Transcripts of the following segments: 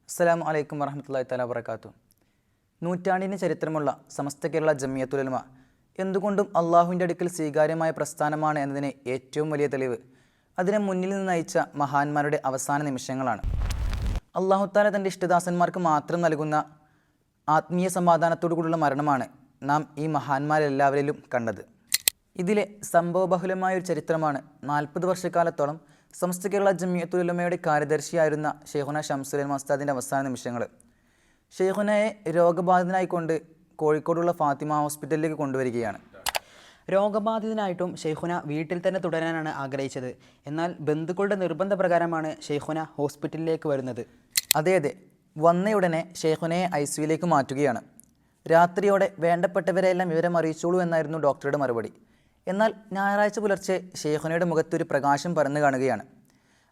അസ്സലാമു അലൈക്കും വറഹ്മത്തുള്ളാഹി തആല വബറകാതുഹു. നൂറ്റാണ്ടിന് ചരിത്രമുള്ള സമസ്ത കേരള ജംഇയ്യത്തുൽ ഉലമ എന്തുകൊണ്ടും അള്ളാഹുവിൻ്റെ അടുക്കൽ സ്വീകാര്യമായ പ്രസ്ഥാനമാണ് എന്നതിന് ഏറ്റവും വലിയ തെളിവ് അതിനെ മുന്നിൽ നിന്ന് നയിച്ച മഹാന്മാരുടെ അവസാന നിമിഷങ്ങളാണ്. അള്ളാഹു തആല തൻ്റെ ഇഷ്ടദാസന്മാർക്ക് മാത്രം നൽകുന്ന ആത്മീയ സമാധാനത്തോടു കൂടിയുള്ള മരണമാണ് നാം ഈ മഹാന്മാരെല്ലാവരിലും കണ്ടത്. ഇതിലെ സംഭവബഹുലമായ ഒരു ചരിത്രമാണ് 40 വർഷക്കാലത്തോളം സമസ്ത കേരള ജംഇയ്യത്തുൽ ഉലമയുടെ കാര്യദർശിയായിരുന്ന ഷെയ്ഖുന ശംസുൽ ഉലമ ഉസ്താദിൻ്റെ അവസാന നിമിഷങ്ങൾ. ഷെയ്ഖുനയെ രോഗബാധിതനായിക്കൊണ്ട് കോഴിക്കോടുള്ള ഫാത്തിമ ഹോസ്പിറ്റലിലേക്ക് കൊണ്ടുവരികയാണ്. രോഗബാധിതനായിട്ടും ഷെയ്ഖുന വീട്ടിൽ തന്നെ തുടരാനാണ് ആഗ്രഹിച്ചത്. എന്നാൽ ബന്ധുക്കളുടെ നിർബന്ധപ്രകാരമാണ് ഷെയ്ഖുന ഹോസ്പിറ്റലിലേക്ക് വരുന്നത്. അതെ, വന്നയുടനെ ഷെയ്ഖുനയെ ICUവിലേക്ക് മാറ്റുകയാണ്. രാത്രിയോടെ വേണ്ടപ്പെട്ടവരെല്ലാം വിവരം അറിയിച്ചോളൂ എന്നായിരുന്നു ഡോക്ടറുടെ മറുപടി. എന്നാൽ ഞായറാഴ്ച പുലർച്ചെ ഷെയ്ഖുനയുടെ മുഖത്തൊരു പ്രകാശം പരന്നു കാണുകയാണ്.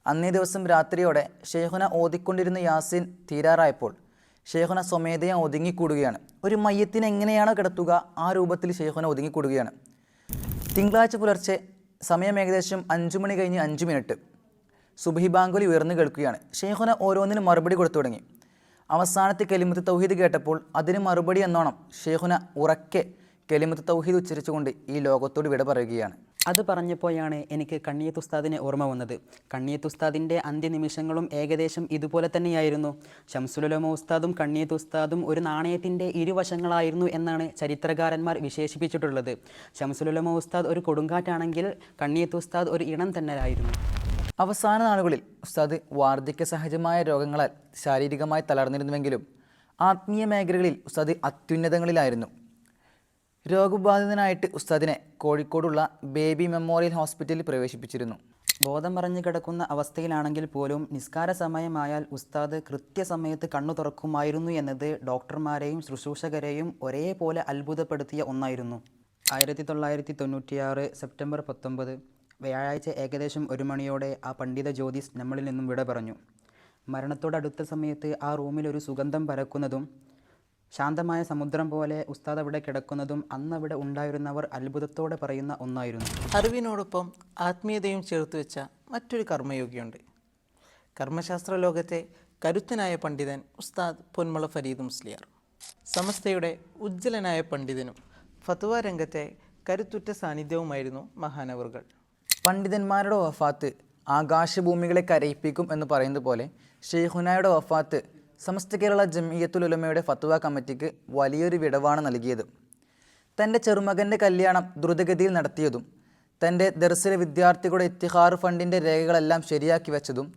അന്നേ ദിവസം രാത്രിയോടെ ഷെയ്ഖുന ഓതിക്കൊണ്ടിരുന്ന യാസീൻ തീരാറായപ്പോൾ ഷെയ്ഖുന സ്വമേധയാ ഒതുങ്ങിക്കൂടുകയാണ്. ഒരു മയ്യത്തിനെ എങ്ങനെയാണോ കിടത്തുക ആ രൂപത്തിൽ ഷെയ്ഖുന ഒതുങ്ങിക്കൂടുകയാണ്. തിങ്കളാഴ്ച പുലർച്ചെ സമയം ഏകദേശം 5 മണി കഴിഞ്ഞ് 5 മിനിറ്റ് സുബ്ഹി ബാങ്കുലി ഉയർന്നു കേൾക്കുകയാണ്. ഷെയ്ഖുന ഓരോന്നിനും മറുപടി കൊടുത്തു തുടങ്ങി. അവസാനത്തെ കലിമത്ത് തൗഹീദ് കേട്ടപ്പോൾ അതിന് മറുപടി എന്നോണം ഷെയ്ഖുന ഉറക്കെ കലിമത്ത് തൗഹീദ് ഉച്ചരിച്ചുകൊണ്ട് ഈ ലോകത്തോട് വിട പറയുകയാണ്. അത് പറഞ്ഞപ്പോഴാണ് എനിക്ക് കണ്ണിയത്ത് ഉസ്താദിനെ ഓർമ്മ വന്നത്. കണ്ണിയത്ത് ഉസ്താദിൻ്റെ അന്ത്യനിമിഷങ്ങളും ഏകദേശം ഇതുപോലെ തന്നെയായിരുന്നു. ശംസുൽ ഉലമ ഉസ്താദും കണ്ണിയത്ത് ഉസ്താദും ഒരു നാണയത്തിൻ്റെ ഇരുവശങ്ങളായിരുന്നു എന്നാണ് ചരിത്രകാരന്മാർ വിശേഷിപ്പിച്ചിട്ടുള്ളത്. ശംസുൽ ഉലമ ഉസ്താദ് ഒരു കൊടുങ്കാറ്റാണെങ്കിൽ കണ്ണിയത്ത് ഉസ്താദ് ഒരു ഇണം തന്നെയായിരുന്നു. അവസാന നാളുകളിൽ ഉസ്താദ് വാർദ്ധക്യ സഹജമായ രോഗങ്ങളാൽ ശാരീരികമായി തളർന്നിരുന്നുവെങ്കിലും ആത്മീയ മേഖലകളിൽ ഉസ്താദ് അത്യുന്നതങ്ങളിലായിരുന്നു. രോഗബാധിതനായിട്ട് ഉസ്താദിനെ കോഴിക്കോടുള്ള ബേബി മെമ്മോറിയൽ ഹോസ്പിറ്റലിൽ പ്രവേശിപ്പിച്ചിരുന്നു. ബോധം മറഞ്ഞു കിടക്കുന്ന അവസ്ഥയിലാണെങ്കിൽ പോലും നിസ്കാര സമയമായാൽ ഉസ്താദ് കൃത്യസമയത്ത് കണ്ണു തുറക്കുമായിരുന്നു എന്നത് ഡോക്ടർമാരെയും ശുശ്രൂഷകരെയും ഒരേപോലെ അത്ഭുതപ്പെടുത്തിയ ഒന്നായിരുന്നു. 1996 സെപ്റ്റംബർ 19 വ്യാഴാഴ്ച ഏകദേശം 1 മണിയോടെ ആ പണ്ഡിത ജ്യോതിസ് നമ്മളിൽ നിന്നും വിട പറഞ്ഞു. മരണത്തോടടുത്ത സമയത്ത് ആ റൂമിൽ ഒരു സുഗന്ധം പരക്കുന്നതും ശാന്തമായ സമുദ്രം പോലെ ഉസ്താദ് അവിടെ കിടക്കുന്നതും അന്നവിടെ ഉണ്ടായിരുന്നവർ അത്ഭുതത്തോടെ പറയുന്ന ഒന്നായിരുന്നു. അറിവിനോടൊപ്പം ആത്മീയതയും ചേർത്ത് വെച്ച മറ്റൊരു കർമ്മയോഗിയുണ്ട്. കർമ്മശാസ്ത്ര ലോകത്തെ കരുത്തനായ പണ്ഡിതൻ ഉസ്താദ് പൊന്മള ഫരീദ് മുസ്ലിയാർ. സമസ്തയുടെ ഉജ്ജ്വലനായ പണ്ഡിതനും ഫത്വ രംഗത്തെ കരുത്തുറ്റ സാന്നിധ്യവുമായിരുന്നു മഹാനവറുകൾ. പണ്ഡിതന്മാരുടെ വഫാത്ത് ആകാശഭൂമികളെ കരയിപ്പിക്കും എന്ന് പറയുന്നത് പോലെ ഷെയ്ഖുനയുടെ വഫാത്ത് സമസ്ത കേരള ജംഇയ്യത്തുൽ ഉലമയുടെ ഫത്വ കമ്മിറ്റിക്ക് വലിയൊരു വിടവാണ് നൽകിയത്. തൻ്റെ ചെറുമകൻ്റെ കല്യാണം ദ്രുതഗതിയിൽ നടത്തിയതും തൻ്റെ ദർസിലെ വിദ്യാർത്ഥികളുടെ ഇത്തിഹാർ ഫണ്ടിൻ്റെ രേഖകളെല്ലാം ശരിയാക്കി വെച്ചതും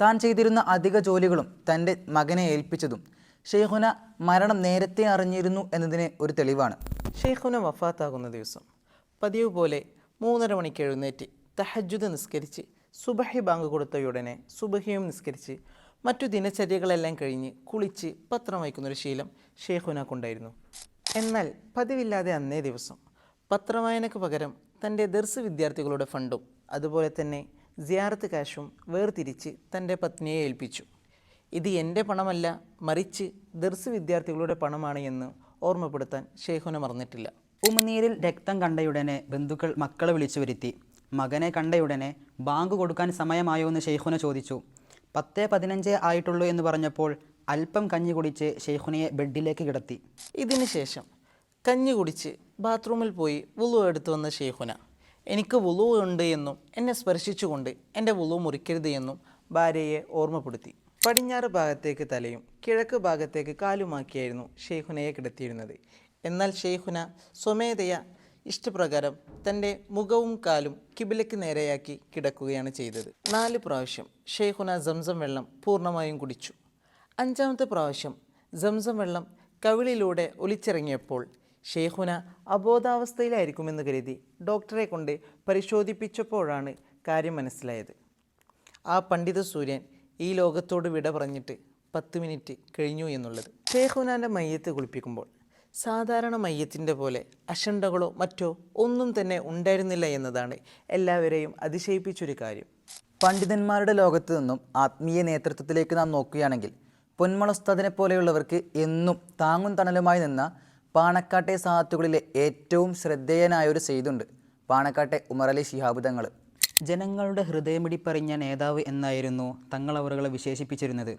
താൻ ചെയ്തിരുന്ന അധിക ജോലികളും തൻ്റെ മകനെ ഏൽപ്പിച്ചതും ഷെയ്ഖുന മരണം നേരത്തെ അറിഞ്ഞിരുന്നു എന്നതിന് ഒരു തെളിവാണ്. ഷെയ്ഖുന വഫാത്താകുന്ന ദിവസം പതിവ് പോലെ 3:30 മണിക്ക് എഴുന്നേറ്റ് തഹജ്ജുദ് നിസ്കരിച്ച് സുബഹി ബാങ്ക് കൊടുത്തയുടനെ സുബഹിയും നിസ്കരിച്ച് മറ്റു ദിനചര്യകളെല്ലാം കഴിഞ്ഞ് കുളിച്ച് പത്രം വായിക്കുന്നൊരു ശീലം ഷെയ്ഖുനക്കുണ്ടായിരുന്നു. എന്നാൽ പതിവില്ലാതെ അന്നേ ദിവസം പത്രവായനക്ക് പകരം തൻ്റെ ദർസ് വിദ്യാർത്ഥികളുടെ ഫണ്ടും അതുപോലെ തന്നെ സിയാറത്ത് കാശും വേർതിരിച്ച് തൻ്റെ പത്നിയെ ഏൽപ്പിച്ചു. ഇത് എൻ്റെ പണമല്ല, മറിച്ച് ദർസ് വിദ്യാർത്ഥികളുടെ പണമാണ് എന്ന് ഓർമ്മപ്പെടുത്താൻ ഷെയ്ഖുന മറന്നിട്ടില്ല. ഉമിനീരിൽ രക്തം കണ്ടയുടനെ ബന്ധുക്കൾ മക്കളെ വിളിച്ചു വരുത്തി. മകനെ കണ്ടയുടനെ ബാങ്ക് കൊടുക്കാൻ സമയമായോ എന്ന് ഷെയ്ഖുന ചോദിച്ചു. 10:15 ആയിട്ടുള്ളൂ എന്ന് പറഞ്ഞപ്പോൾ അല്പം കഞ്ഞി കുടിച്ച് ഷെയ്ഖുനയെ ബെഡിലേക്ക് കിടത്തി. ഇതിന് ശേഷം കഞ്ഞി കുടിച്ച് ബാത്റൂമിൽ പോയി വുളു എടുത്തു വന്ന ഷെയ്ഖുന എനിക്ക് വുളു ഉണ്ട് എന്നും എന്നെ സ്പർശിച്ചുകൊണ്ട് എൻ്റെ വുളു മുറിക്കരുത് എന്നും ഭാര്യയെ ഓർമ്മപ്പെടുത്തി. പടിഞ്ഞാറ് ഭാഗത്തേക്ക് തലയും കിഴക്ക് ഭാഗത്തേക്ക് കാലുമാക്കിയായിരുന്നു ഷെയ്ഖുനയെ കിടത്തിയിരുന്നത്. എന്നാൽ ഷെയ്ഖുന സ്വമേധയാ ഇഷ്ടപ്രകാരം തൻ്റെ മുഖവും കാലും കിബിലയ്ക്ക് നേരെയാക്കി കിടക്കുകയാണ് ചെയ്തത്. 4 പ്രാവശ്യം ഷെയ്ഖുന സംസം വെള്ളം പൂർണ്ണമായും കുടിച്ചു. 5ാമത്തെ പ്രാവശ്യം സംസം വെള്ളം കവിളിലൂടെ ഒലിച്ചിറങ്ങിയപ്പോൾ ഷെയ്ഖുന അബോധാവസ്ഥയിലായിരിക്കുമെന്ന് കരുതി ഡോക്ടറെ കൊണ്ട് പരിശോധിപ്പിച്ചപ്പോഴാണ് കാര്യം മനസ്സിലായത്. ആ പണ്ഡിത സൂര്യൻ ഈ ലോകത്തോട് വിട പറഞ്ഞിട്ട് 10 മിനിറ്റ് കഴിഞ്ഞു എന്നുള്ളത്. ഷെയ്ഖുനാൻ്റെ മയ്യത്ത് കുളിപ്പിക്കുമ്പോൾ സാധാരണ മയ്യത്തിൻ്റെ പോലെ അഷണ്ടകളോ മറ്റോ ഒന്നും തന്നെ ഉണ്ടായിരുന്നില്ല എന്നതാണ് എല്ലാവരെയും അതിശയിപ്പിച്ചൊരു കാര്യം. പണ്ഡിതന്മാരുടെ ലോകത്ത് നിന്നും ആത്മീയ നേതൃത്വത്തിലേക്ക് നാം നോക്കുകയാണെങ്കിൽ പൊന്മള ഉസ്താദിനെ പോലെയുള്ളവർക്ക് എന്നും താങ്ങും തണലുമായി നിന്ന പാണക്കാട്ടെ സാഹത്തുകളിലെ ഏറ്റവും ശ്രദ്ധേയനായ ഒരു സെയ്തുണ്ട്, പാണക്കാട്ടെ ഉമർ അലി ശിഹാബ് തങ്ങൾ. ജനങ്ങളുടെ ഹൃദയമിടിപ്പറിഞ്ഞ നേതാവ് എന്നായിരുന്നു തങ്ങൾ അവറുകളെ വിശേഷിപ്പിച്ചിരുന്നത്.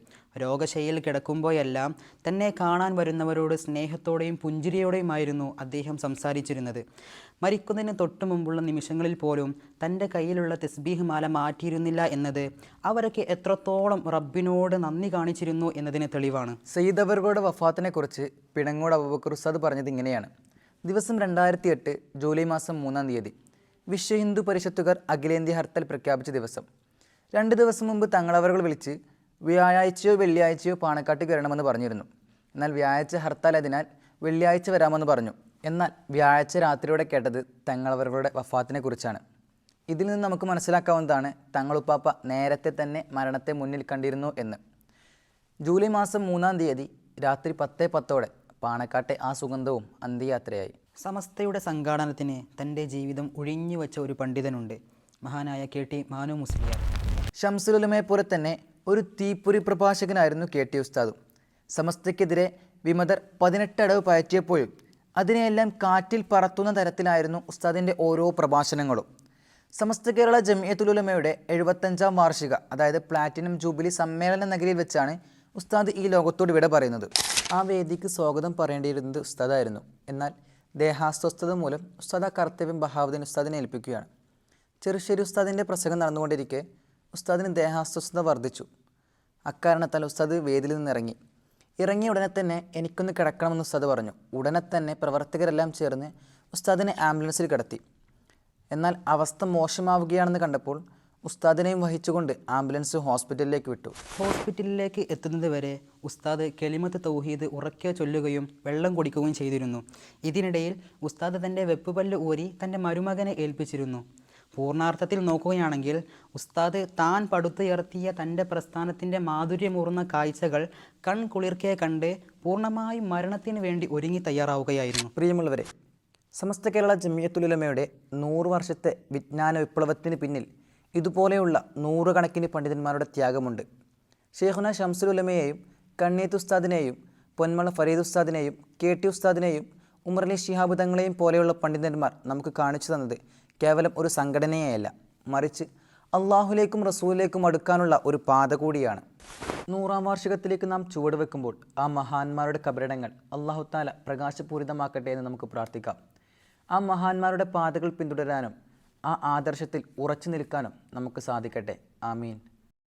രോഗശയ്യയിൽ കിടക്കുമ്പോഴെല്ലാം തന്നെ കാണാൻ വരുന്നവരോട് സ്നേഹത്തോടെയും പുഞ്ചിരിയോടെയുമായിരുന്നു അദ്ദേഹം സംസാരിച്ചിരുന്നത്. മരിക്കുന്നതിന് തൊട്ടു മുമ്പുള്ള നിമിഷങ്ങളിൽ പോലും തൻ്റെ കയ്യിലുള്ള തസ്ബീഹ് മാല മാറ്റിയിരുന്നില്ല എന്നത് അവരൊക്കെ എത്രത്തോളം റബ്ബിനോട് നന്ദി കാണിച്ചിരുന്നു എന്നതിന് തെളിവാണ്. സയ്യിദ് അവറുകളുടെ വഫാത്തിനെ കുറിച്ച് പിണങ്ങോട് അബൂബക്കർ ഉസ്താദ് പറഞ്ഞത് ഇങ്ങനെയാണ്. ദിവസം 2008 ജൂലൈ മാസം 3-ാം തീയതി വിശ്വ ഹിന്ദു പരിഷത്തുകാർ അഖിലേന്ത്യാ ഹർത്താൽ പ്രഖ്യാപിച്ച ദിവസം. 2 ദിവസം മുമ്പ് തങ്ങളവറുകൾ വിളിച്ച് വ്യാഴാഴ്ചയോ വെള്ളിയാഴ്ചയോ പാണക്കാട്ട് കയറണമെന്ന് പറഞ്ഞിരുന്നു. എന്നാൽ വ്യാഴാഴ്ച ഹർത്താൽ അതിനാൽ വെള്ളിയാഴ്ച വരാമെന്ന് പറഞ്ഞു. എന്നാൽ വ്യാഴാഴ്ച രാത്രിയോടെ കേട്ടത് തങ്ങളവറുകളുടെ വഫാത്തിനെ കുറിച്ചാണ്. ഇതിൽ നിന്ന് നമുക്ക് മനസ്സിലാക്കാവുന്നതാണ് തങ്ങളുപ്പാപ്പ നേരത്തെ തന്നെ മരണത്തെ മുന്നിൽ കണ്ടിരുന്നു എന്ന്. ജൂലൈ മാസം 3-ാം തീയതി രാത്രി 10:10 പാണക്കാട്ടെ ആ സുഗന്ധവും അന്ത്യയാത്രയായി. സമസ്തയുടെ സംഘാടനത്തിന് തൻ്റെ ജീവിതം ഒഴിഞ്ഞു വെച്ച ഒരു പണ്ഡിതനുണ്ട്, മഹാനായ KT മാനു മുസ്ലിയാർ. ഷംസുൽ ഉലമയെ പോലെ തന്നെ ഒരു തീപ്പൊരി പ്രഭാഷകനായിരുന്നു KT ഉസ്താദും. സമസ്തയ്ക്കെതിരെ വിമതർ 18 അടവ് പയറ്റിയപ്പോഴും അതിനെയെല്ലാം കാറ്റിൽ പറത്തുന്ന തരത്തിലായിരുന്നു ഉസ്താദിൻ്റെ ഓരോ പ്രഭാഷണങ്ങളും. സമസ്ത കേരള ജംഇയ്യത്തുൽ ഉലമയുടെ 75-ാം വാർഷിക, അതായത് പ്ലാറ്റിനം ജൂബിലി സമ്മേളന നഗരിയിൽ വെച്ചാണ് ഉസ്താദ് ഈ ലോകത്തോട് വിട പറയുന്നത്. ആ വേദിക്ക് സ്വാഗതം പറയേണ്ടിയിരുന്നത് ഉസ്താദായിരുന്നു. എന്നാൽ ദേഹാസ്വസ്ഥത മൂലം ഉസ്താദ് ആ കർത്തവ്യം ബഹാവുദ്ദീൻ ഉസ്താദിനെ ഏൽപ്പിക്കുകയാണ്. ചെറുശ്ശേരി ഉസ്താദിൻ്റെ പ്രസംഗം നടന്നുകൊണ്ടിരിക്കെ ഉസ്താദിന് ദേഹാസ്വസ്ഥത വർദ്ധിച്ചു. അക്കാരണത്താൽ ഉസ്താദ് വേദിയിൽ നിന്ന് ഇറങ്ങിയ ഉടനെ തന്നെ എനിക്കൊന്ന് കിടക്കണമെന്ന് ഉസ്താദ് പറഞ്ഞു. ഉടനെ തന്നെ പ്രവർത്തകരെല്ലാം ചേർന്ന് ഉസ്താദിനെ ആംബുലൻസിൽ കിടത്തി. എന്നാൽ അവസ്ഥ മോശമാവുകയാണെന്ന് കണ്ടപ്പോൾ ഉസ്താദിനെയും വഹിച്ചുകൊണ്ട് ആംബുലൻസ് ഹോസ്പിറ്റലിലേക്ക് വിട്ടു. ഹോസ്പിറ്റലിലേക്ക് എത്തുന്നത് വരെ ഉസ്താദ് കെലിമത്ത് തൗഹീദ് ഉറക്കെ ചൊല്ലുകയും വെള്ളം കുടിക്കുകയും ചെയ്തിരുന്നു. ഇതിനിടയിൽ ഉസ്താദ് തൻ്റെ വെപ്പുപല്ല് ഊരി തൻ്റെ മരുമകനെ ഏൽപ്പിച്ചിരുന്നു. പൂർണ്ണാർത്ഥത്തിൽ നോക്കുകയാണെങ്കിൽ ഉസ്താദ് താൻ പടുത്തുയർത്തിയ തൻ്റെ പ്രസ്ഥാനത്തിൻ്റെ മാധുര്യമൂർന്ന കാഴ്ചകൾ കൺകുളിർക്കെ കണ്ട് പൂർണ്ണമായും മരണത്തിന് വേണ്ടി ഒരുങ്ങി തയ്യാറാവുകയായിരുന്നു. പ്രിയമുള്ളവരെ, സമസ്ത കേരള ജംഇയ്യത്തുൽ ഉലമയുടെ 100 വർഷത്തെ വിജ്ഞാന വിപ്ലവത്തിന് പിന്നിൽ ഇതുപോലെയുള്ള നൂറുകണക്കിന് പണ്ഡിതന്മാരുടെ ത്യാഗമുണ്ട്. ഷെയ്ഖുന ഷംസുൽ ഉലമയെയും കണ്ണിയത്ത് ഉസ്താദിനെയും പൊന്മള ഫരീദ് ഉസ്താദിനെയും KT ഉസ്താദിനെയും ഉമർലി ശിഹാബ് തങ്ങളെയും പോലെയുള്ള പണ്ഡിതന്മാർ നമുക്ക് കാണിച്ചു തന്നത് കേവലം ഒരു സംഘടനയെയല്ല, മറിച്ച് അള്ളാഹുലേക്കും റസൂലിലേക്കും അടുക്കാനുള്ള ഒരു പാത കൂടിയാണ്. 100-ാം വാർഷികത്തിലേക്ക് നാം ചുവട് വെക്കുമ്പോൾ ആ മഹാന്മാരുടെ കബറിടങ്ങൾ അള്ളാഹു താല പ്രകാശപൂരിതമാക്കട്ടെ എന്ന് നമുക്ക് പ്രാർത്ഥിക്കാം. ആ മഹാന്മാരുടെ പാതകൾ പിന്തുടരാനും ആ ആദർശത്തിൽ ഉറച്ചു നിൽക്കാനും നമുക്ക് സാധിക്കട്ടെ. ആമീൻ.